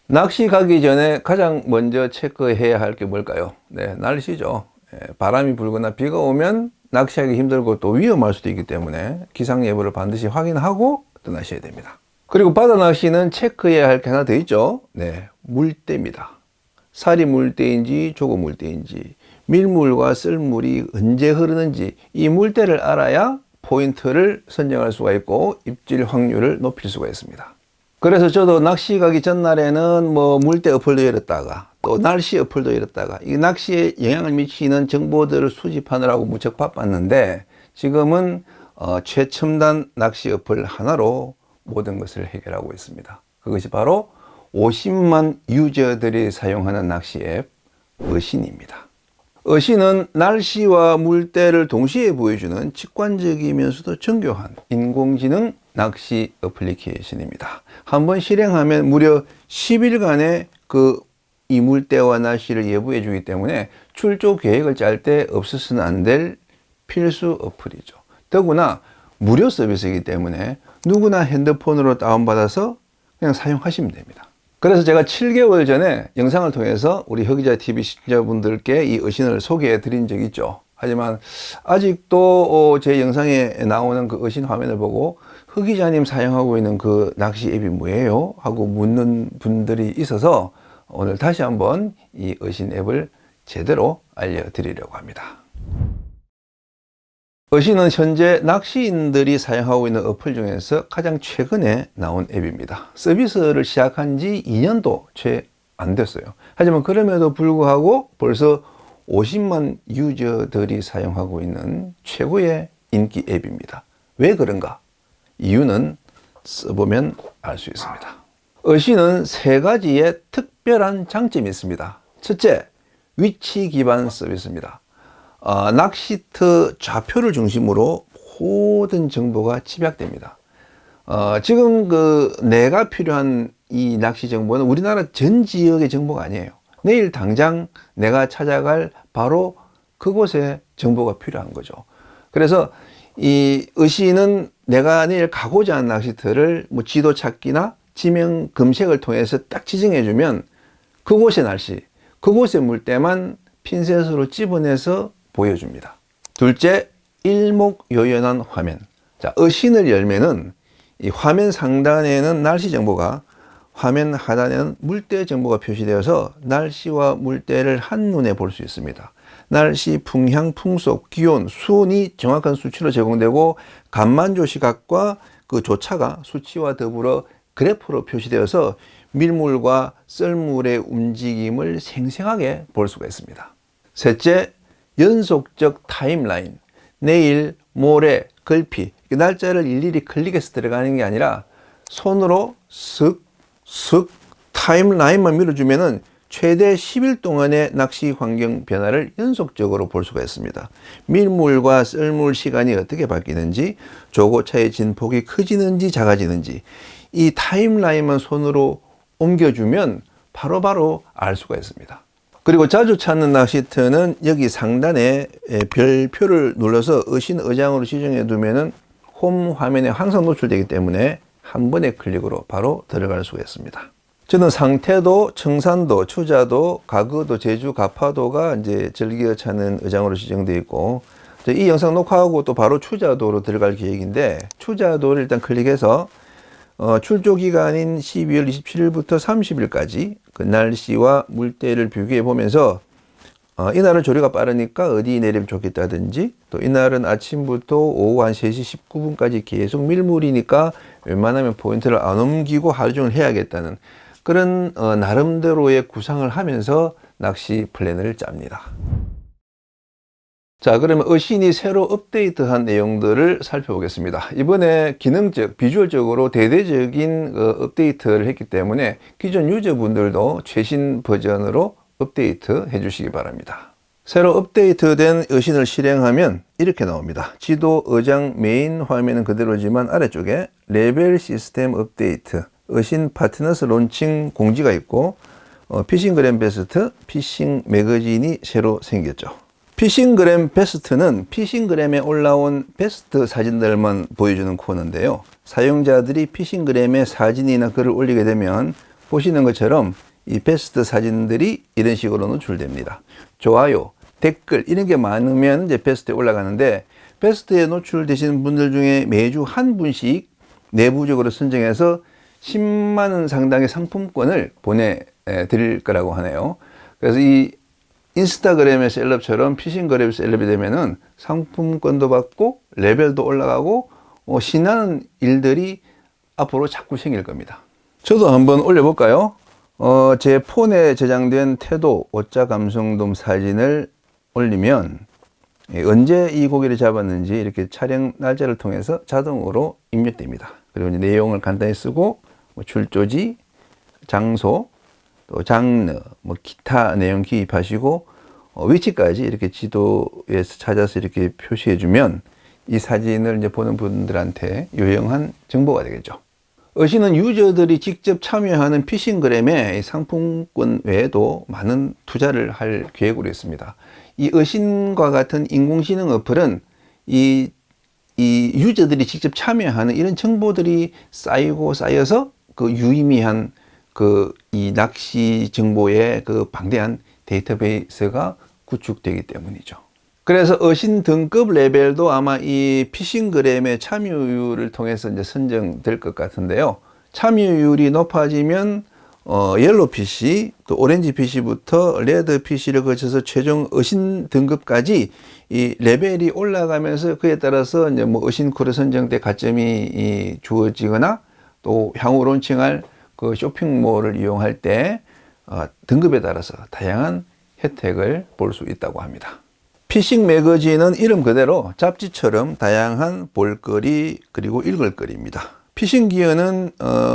낚시 가기 전에 가장 먼저 체크해야 할 게 뭘까요? 네, 날씨죠. 바람이 불거나 비가 오면 낚시하기 힘들고 또 위험할 수도 있기 때문에 기상 예보를 반드시 확인하고 떠나셔야 됩니다. 그리고 바다 낚시는 체크해야 할 게 하나 더 있죠. 네, 물때입니다. 살이 물때인지 조금 물때인지, 밀물과 썰물이 언제 흐르는지 이 물때를 알아야 포인트를 선정할 수가 있고 입질 확률을 높일 수가 있습니다. 그래서 저도 낚시 가기 전날에는 뭐 물때 어플도 열었다가 또 날씨 어플도 열었다가 이 낚시에 영향을 미치는 정보들을 수집하느라고 무척 바빴는데 지금은 최첨단 낚시 어플 하나로 모든 것을 해결하고 있습니다. 그것이 바로 50만 유저들이 사용하는 낚시 앱 어신입니다. 어신은 날씨와 물때를 동시에 보여주는 직관적이면서도 정교한 인공지능 낚시 어플리케이션입니다. 한번 실행하면 무려 10일간의 이 물때와 날씨를 예보해 주기 때문에 출조 계획을 짤 때 없어서는 안 될 필수 어플이죠. 더구나 무료 서비스이기 때문에 누구나 핸드폰으로 다운받아서 그냥 사용하시면 됩니다. 그래서 제가 7개월 전에 영상을 통해서 우리 흑기자TV 시청자분들께 이 어신을 소개해 드린 적이 있죠. 하지만 아직도 제 영상에 나오는 그 어신 화면을 보고 흑기자님 사용하고 있는 그 낚시 앱이 뭐예요? 하고 묻는 분들이 있어서 오늘 다시 한번 이 어신 앱을 제대로 알려드리려고 합니다. 어신은 현재 낚시인들이 사용하고 있는 어플 중에서 가장 최근에 나온 앱입니다. 서비스를 시작한 지 2년도 채 안 됐어요. 하지만 그럼에도 불구하고 벌써 50만 유저들이 사용하고 있는 최고의 인기 앱입니다. 왜 그런가? 이유는 써보면 알 수 있습니다. 어신은 3가지의 특별한 장점이 있습니다. 첫째, 위치 기반 서비스입니다. 낚시터 좌표를 중심으로 모든 정보가 집약됩니다. 지금 내가 필요한 이 낚시 정보는 우리나라 전 지역의 정보가 아니에요. 내일 당장 내가 찾아갈 바로 그곳에 정보가 필요한 거죠. 그래서 이 어신은 내가 내일 가고자 하는 낚시터를 뭐 지도 찾기나 지명 검색을 통해서 딱 지정해 주면 그곳의 날씨, 그곳의 물때만 핀셋으로 집어내서 보여줍니다. 둘째, 일목요연한 화면. 자, 어신을 열면은 이 화면 상단에는 날씨 정보가, 화면 하단에는 물때 정보가 표시되어서 날씨와 물때를 한눈에 볼 수 있습니다. 날씨, 풍향, 풍속, 기온, 수온이 정확한 수치로 제공되고 간만조 시각과 그 조차가 수치와 더불어 그래프로 표시되어서 밀물과 썰물의 움직임을 생생하게 볼 수가 있습니다. 셋째, 연속적 타임라인. 내일, 모레, 글피. 날짜를 일일이 클릭해서 들어가는 게 아니라 손으로 쓱 타임라인만 밀어주면은 최대 10일 동안의 낚시 환경 변화를 연속적으로 볼 수가 있습니다. 밀물과 썰물 시간이 어떻게 바뀌는지, 조고차의 진폭이 커지는지 작아지는지 이 타임라인만 손으로 옮겨주면 바로바로 알 수가 있습니다. 그리고 자주 찾는 낚시터는 여기 상단에 별표를 눌러서 어신 어장으로 지정해 두면은 홈 화면에 항상 노출되기 때문에 한 번의 클릭으로 바로 들어갈 수가 있습니다. 저는 상태도, 청산도, 추자도, 가거도, 제주, 가파도가 이제 즐겨 찾는 어장으로 지정되어 있고, 이 영상 녹화하고 또 바로 추자도로 들어갈 계획인데, 추자도를 일단 클릭해서 출조 기간인 12월 27일부터 30일까지 그 날씨와 물때를 비교해 보면서 이날은 조류가 빠르니까 어디 내리면 좋겠다든지, 또 이날은 아침부터 오후 한 3시 19분까지 계속 밀물이니까 웬만하면 포인트를 안 옮기고 하루 종일 해야겠다는 그런 나름대로의 구상을 하면서 낚시 플랜을 짭니다. 자, 그러면 어신이 새로 업데이트한 내용들을 살펴보겠습니다. 이번에 기능적, 비주얼적으로 대대적인 업데이트를 했기 때문에 기존 유저분들도 최신 버전으로 업데이트 해주시기 바랍니다. 새로 업데이트된 어신을 실행하면 이렇게 나옵니다. 지도, 어장, 메인 화면은 그대로지만 아래쪽에 레벨 시스템 업데이트, 어신 파트너스 론칭 공지가 있고 피싱그램 베스트, 피싱 매거진이 새로 생겼죠. 피싱그램 베스트는 피싱그램에 올라온 베스트 사진들만 보여주는 코너인데요. 사용자들이 피싱그램에 사진이나 글을 올리게 되면 보시는 것처럼 이 베스트 사진들이 이런 식으로 노출됩니다. 좋아요, 댓글 이런 게 많으면 이제 베스트에 올라가는데, 베스트에 노출되시는 분들 중에 매주 한 분씩 내부적으로 선정해서 10만 원 상당의 상품권을 보내드릴 거라고 하네요. 그래서 이 인스타그램의 셀럽처럼 피싱 거래 셀럽이 되면은 상품권도 받고 레벨도 올라가고 신나는 일들이 앞으로 자꾸 생길 겁니다. 저도 한번 올려볼까요? 제 폰에 저장된 태도 오짜 감성돔 사진을 올리면 언제 이 고기를 잡았는지 이렇게 촬영 날짜를 통해서 자동으로 입력됩니다. 그리고 이제 내용을 간단히 쓰고 출조지, 장소, 또 장르, 기타 내용 기입하시고 위치까지 이렇게 지도에서 찾아서 이렇게 표시해주면 이 사진을 이제 보는 분들한테 유용한 정보가 되겠죠. 어신은 유저들이 직접 참여하는 피싱그램에 상품권 외에도 많은 투자를 할 계획으로 있습니다. 이 어신과 같은 인공지능 어플은 이 유저들이 직접 참여하는 이런 정보들이 쌓여서 그 유의미한 이 낚시 정보의 그 방대한 데이터베이스가 구축되기 때문이죠. 그래서 어신 등급 레벨도 아마 이 피싱그램의 참여율을 통해서 이제 선정될 것 같은데요. 참여율이 높아지면 옐로 PC, 또 오렌지 PC부터 레드 PC를 거쳐서 최종 어신 등급까지 이 레벨이 올라가면서 그에 따라서 이제 어신 쿨에 선정돼 가점이 주어지거나 또 향후 론칭할 그 쇼핑몰을 이용할 때 등급에 따라서 다양한 혜택을 볼 수 있다고 합니다. 피싱 매거진은 이름 그대로 잡지처럼 다양한 볼거리 그리고 읽을거리입니다. 피싱 기어는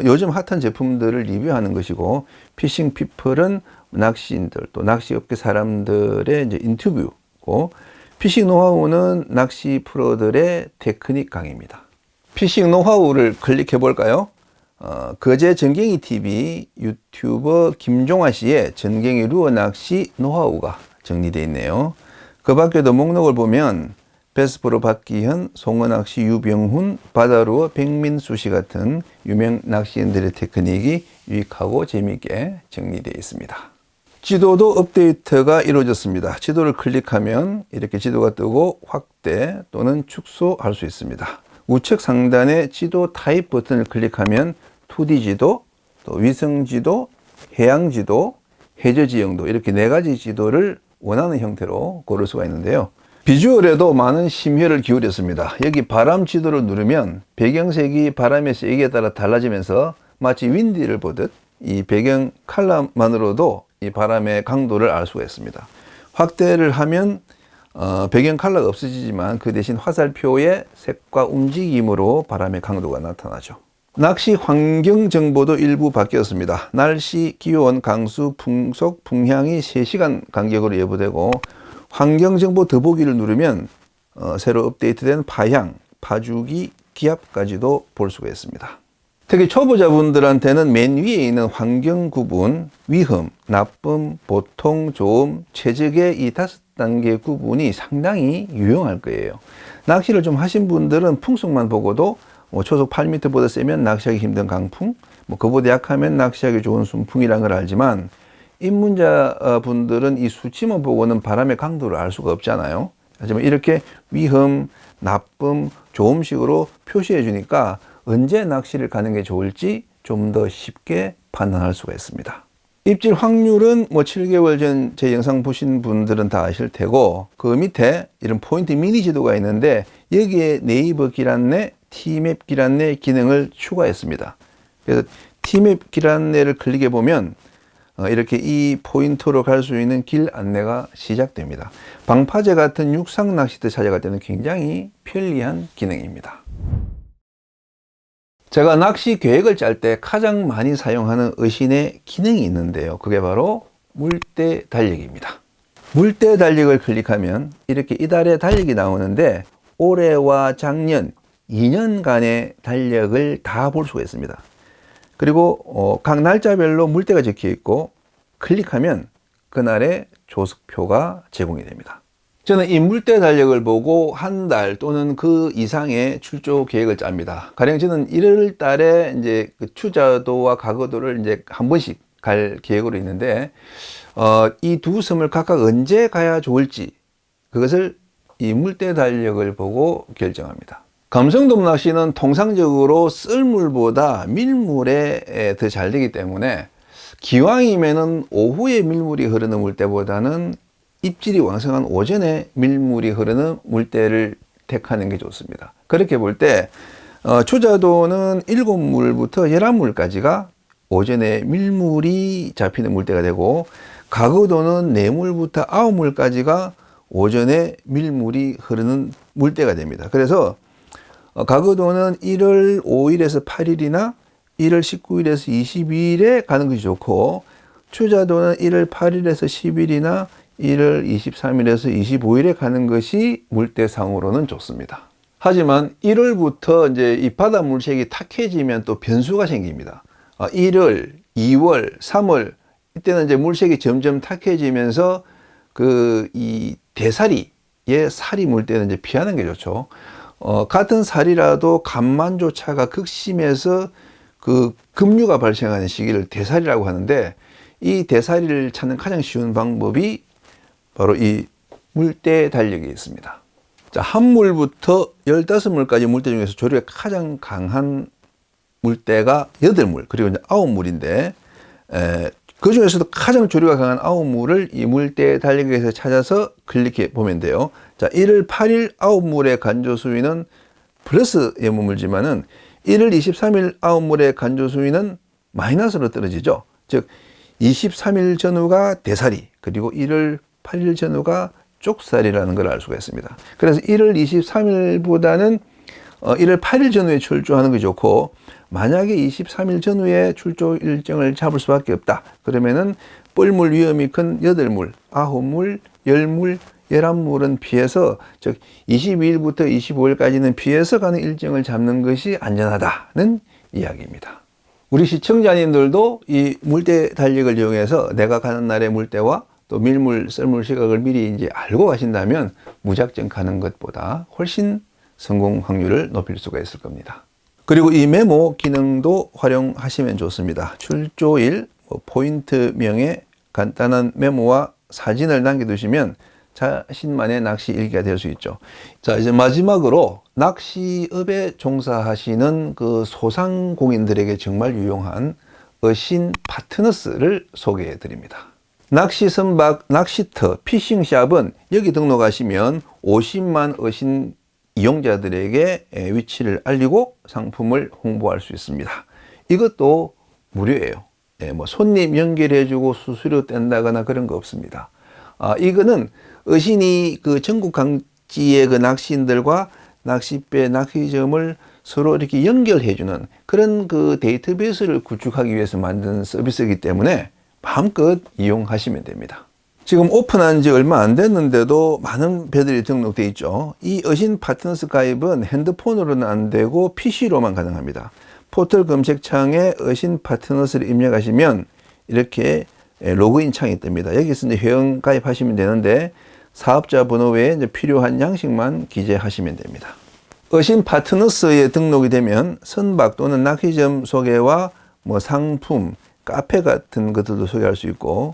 요즘 핫한 제품들을 리뷰하는 것이고, 피싱 피플은 낚시인들 또 낚시업계 사람들의 이제 인터뷰고, 피싱 노하우는 낚시 프로들의 테크닉 강의입니다. 피싱 노하우를 클릭해 볼까요? 거제 전갱이 TV 유튜버 김종아 씨의 전갱이 루어 낚시 노하우가 정리되어 있네요. 그 밖에도 목록을 보면 베스프로 박기현, 송어낚시 유병훈, 바다루어 백민수 씨 같은 유명 낚시인들의 테크닉이 유익하고 재미있게 정리되어 있습니다. 지도도 업데이트가 이루어졌습니다. 지도를 클릭하면 이렇게 지도가 뜨고 확대 또는 축소할 수 있습니다. 우측 상단에 지도 타입 버튼을 클릭하면 2D 지도, 또 위성 지도, 해양 지도, 해저 지형도 이렇게 4가지 지도를 원하는 형태로 고를 수가 있는데요. 비주얼에도 많은 심혈을 기울였습니다. 여기 바람 지도를 누르면 배경색이 바람의 세기에 따라 달라지면서 마치 윈디를 보듯 이 배경 컬러만으로도 이 바람의 강도를 알 수가 있습니다. 확대를 하면 배경 컬러가 없어지지만 그 대신 화살표의 색과 움직임으로 바람의 강도가 나타나죠. 낚시 환경 정보도 일부 바뀌었습니다. 날씨, 기온, 강수, 풍속, 풍향이 3시간 간격으로 예보되고, 환경 정보 더보기를 누르면 새로 업데이트된 파향, 파주기, 기압까지도 볼 수가 있습니다. 특히 초보자분들한테는 맨 위에 있는 환경 구분, 위험, 나쁨, 보통, 좋음, 최적의 이 5단계 구분이 상당히 유용할 거예요. 낚시를 좀 하신 분들은 풍속만 보고도 초속 8m보다 세면 낚시하기 힘든 강풍, 그보다 약하면 낚시하기 좋은 순풍이라는 걸 알지만, 입문자 분들은 이 수치만 보고는 바람의 강도를 알 수가 없잖아요. 하지만 이렇게 위험, 나쁨, 좋음식으로 표시해 주니까 언제 낚시를 가는 게 좋을지 좀 더 쉽게 판단할 수가 있습니다. 입질 확률은 7개월 전 제 영상 보신 분들은 다 아실 테고, 그 밑에 이런 포인트 미니 지도가 있는데 여기에 네이버 길 안내, T맵 길 안내 기능을 추가했습니다. 그래서 T맵 길 안내를 클릭해 보면 이렇게 이 포인트로 갈 수 있는 길 안내가 시작됩니다. 방파제 같은 육상 낚시터 찾아갈 때는 굉장히 편리한 기능입니다. 제가 낚시 계획을 짤 때 가장 많이 사용하는 어신의 기능이 있는데요. 그게 바로 물대 달력입니다. 물대 달력을 클릭하면 이렇게 이달의 달력이 나오는데 올해와 작년 2년간의 달력을 다 볼 수가 있습니다. 그리고 각 날짜별로 물대가 적혀 있고 클릭하면 그날의 조석표가 제공이 됩니다. 저는 이 물때 달력을 보고 한 달 또는 그 이상의 출조 계획을 짭니다. 가령 저는 1월 달에 이제 그 추자도와 가거도를 이제 한 번씩 갈 계획으로 있는데, 이 두 섬을 각각 언제 가야 좋을지 그것을 이 물때 달력을 보고 결정합니다. 감성돔 낚시는 통상적으로 썰물보다 밀물에 더 잘 되기 때문에 기왕이면은 오후에 밀물이 흐르는 물때보다는 입질이 왕성한 오전에 밀물이 흐르는 물때를 택하는 게 좋습니다. 그렇게 볼 때 추자도는 7물부터 11물까지가 오전에 밀물이 잡히는 물때가 되고, 가거도는 4물부터 9물까지가 오전에 밀물이 흐르는 물때가 됩니다. 그래서 가거도는 1월 5일에서 8일이나 1월 19일에서 22일에 가는 것이 좋고, 추자도는 1월 8일에서 10일이나 1월 23일에서 25일에 가는 것이 물때상으로는 좋습니다. 하지만 1월부터 이제 이 바다 물색이 탁해지면 또 변수가 생깁니다. 1월, 2월, 3월 이때는 이제 물색이 점점 탁해지면서 이 대사리의 사리 물때는 이제 피하는 게 좋죠. 같은 사리라도 간만조차가 극심해서 그 급류가 발생하는 시기를 대사리라고 하는데, 이 대사리를 찾는 가장 쉬운 방법이 바로 이 물때 달력이 있습니다. 자, 한 물부터 15물까지 물때 중에서 조류가 가장 강한 물때가 8물, 그리고 이제 9물인데, 그 중에서도 가장 조류가 강한 9물을 이 물때 달력에서 찾아서 클릭해 보면 돼요. 자, 1월 8일 9물의 간조 수위는 플러스에 머물지만은 1월 23일 9물의 간조 수위는 마이너스로 떨어지죠. 즉 23일 전후가 대사리, 그리고 1월 8일 전후가 쪽살이라는 걸 알 수가 있습니다. 그래서 1월 23일보다는 1월 8일 전후에 출조하는 게 좋고, 만약에 23일 전후에 출조 일정을 잡을 수밖에 없다. 그러면은 뻘물 위험이 큰 8물, 9물, 10물, 11물은 피해서, 즉 22일부터 25일까지는 피해서 가는 일정을 잡는 것이 안전하다는 이야기입니다. 우리 시청자님들도 이 물때 달력을 이용해서 내가 가는 날의 물때와 또 밀물, 썰물 시각을 미리 이제 알고 가신다면 무작정 가는 것보다 훨씬 성공 확률을 높일 수가 있을 겁니다. 그리고 이 메모 기능도 활용하시면 좋습니다. 출조일, 포인트명에 간단한 메모와 사진을 남겨두시면 자신만의 낚시 일기가 될 수 있죠. 자, 이제 마지막으로 낚시업에 종사하시는 그 소상공인들에게 정말 유용한 어신 파트너스를 소개해 드립니다. 낚시 선박 낚시터 피싱샵은 여기 등록하시면 50만 어신 이용자들에게 위치를 알리고 상품을 홍보할 수 있습니다. 이것도 무료예요. 손님 연결해주고 수수료 뗀다거나 그런 거 없습니다. 이거는 어신이 그 전국 각지의 그 낚시인들과 낚싯배, 낚시점을 서로 이렇게 연결해주는 그런 그 데이터베이스를 구축하기 위해서 만든 서비스이기 때문에 마음껏 이용하시면 됩니다. 지금 오픈한 지 얼마 안 됐는데도 많은 배들이 등록되어 있죠. 이 어신 파트너스 가입은 핸드폰으로는 안 되고 PC로만 가능합니다. 포털 검색창에 어신 파트너스를 입력하시면 이렇게 로그인 창이 뜹니다. 여기서 이제 회원 가입하시면 되는데 사업자 번호 외에 이제 필요한 양식만 기재하시면 됩니다. 어신 파트너스에 등록이 되면 선박 또는 낚시점 소개와 상품, 카페 같은 것들도 소개할 수 있고,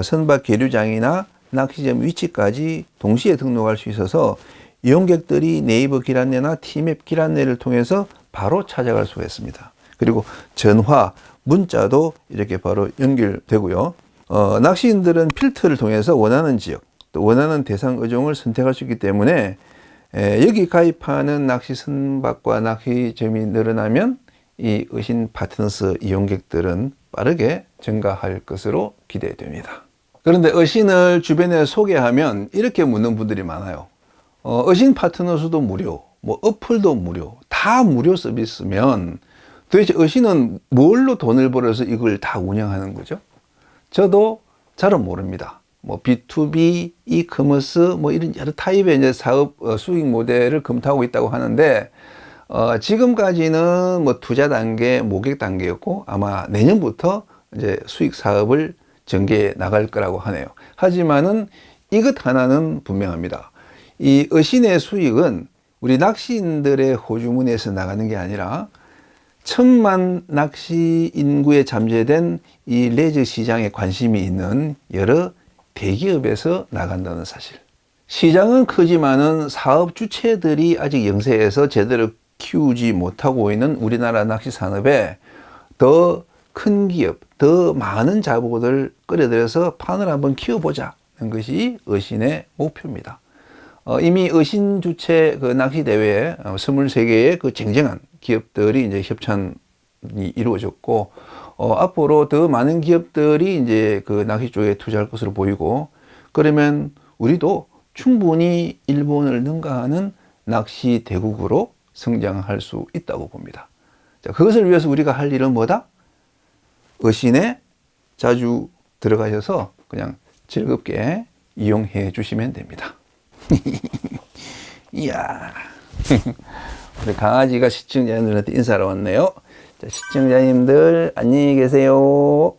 선박 계류장이나 낚시점 위치까지 동시에 등록할 수 있어서 이용객들이 네이버 길 안내나 티맵 길 안내를 통해서 바로 찾아갈 수가 있습니다. 그리고 전화, 문자도 이렇게 바로 연결되고요. 낚시인들은 필터를 통해서 원하는 지역, 또 원하는 대상 어종을 선택할 수 있기 때문에 여기 가입하는 낚시 선박과 낚시점이 늘어나면 이 어신 파트너스 이용객들은 빠르게 증가할 것으로 기대됩니다. 그런데 어신을 주변에 소개하면 이렇게 묻는 분들이 많아요. 어신 파트너스도 무료, 어플도 무료, 다 무료 서비스면 도대체 어신은 뭘로 돈을 벌어서 이걸 다 운영하는 거죠? 저도 잘은 모릅니다. B2B, 이커머스, 이런 여러 타입의 이제 사업 수익 모델을 검토하고 있다고 하는데, 지금까지는 투자 단계, 모객 단계였고, 아마 내년부터 이제 수익 사업을 전개해 나갈 거라고 하네요. 하지만은 이것 하나는 분명합니다. 이 어신의 수익은 우리 낚시인들의 호주머니에서 나가는 게 아니라 천만 낚시 인구에 잠재된 이 레저 시장에 관심이 있는 여러 대기업에서 나간다는 사실. 시장은 크지만은 사업 주체들이 아직 영세해서 제대로 키우지 못하고 있는 우리나라 낚시 산업에 더 큰 기업, 더 많은 자본을 끌어들여서 판을 한번 키워보자는 것이 어신의 목표입니다. 이미 어신 주체 그 낚시 대회에 23개의 그 쟁쟁한 기업들이 이제 협찬이 이루어졌고, 앞으로 더 많은 기업들이 이제 그 낚시 쪽에 투자할 것으로 보이고, 그러면 우리도 충분히 일본을 능가하는 낚시 대국으로 성장할 수 있다고 봅니다. 자, 그것을 위해서 우리가 할 일은 뭐다? 어신에 자주 들어가셔서 그냥 즐겁게 이용해 주시면 됩니다. 이야. 우리 강아지가 시청자님들한테 인사하러 왔네요. 자, 시청자님들 안녕히 계세요.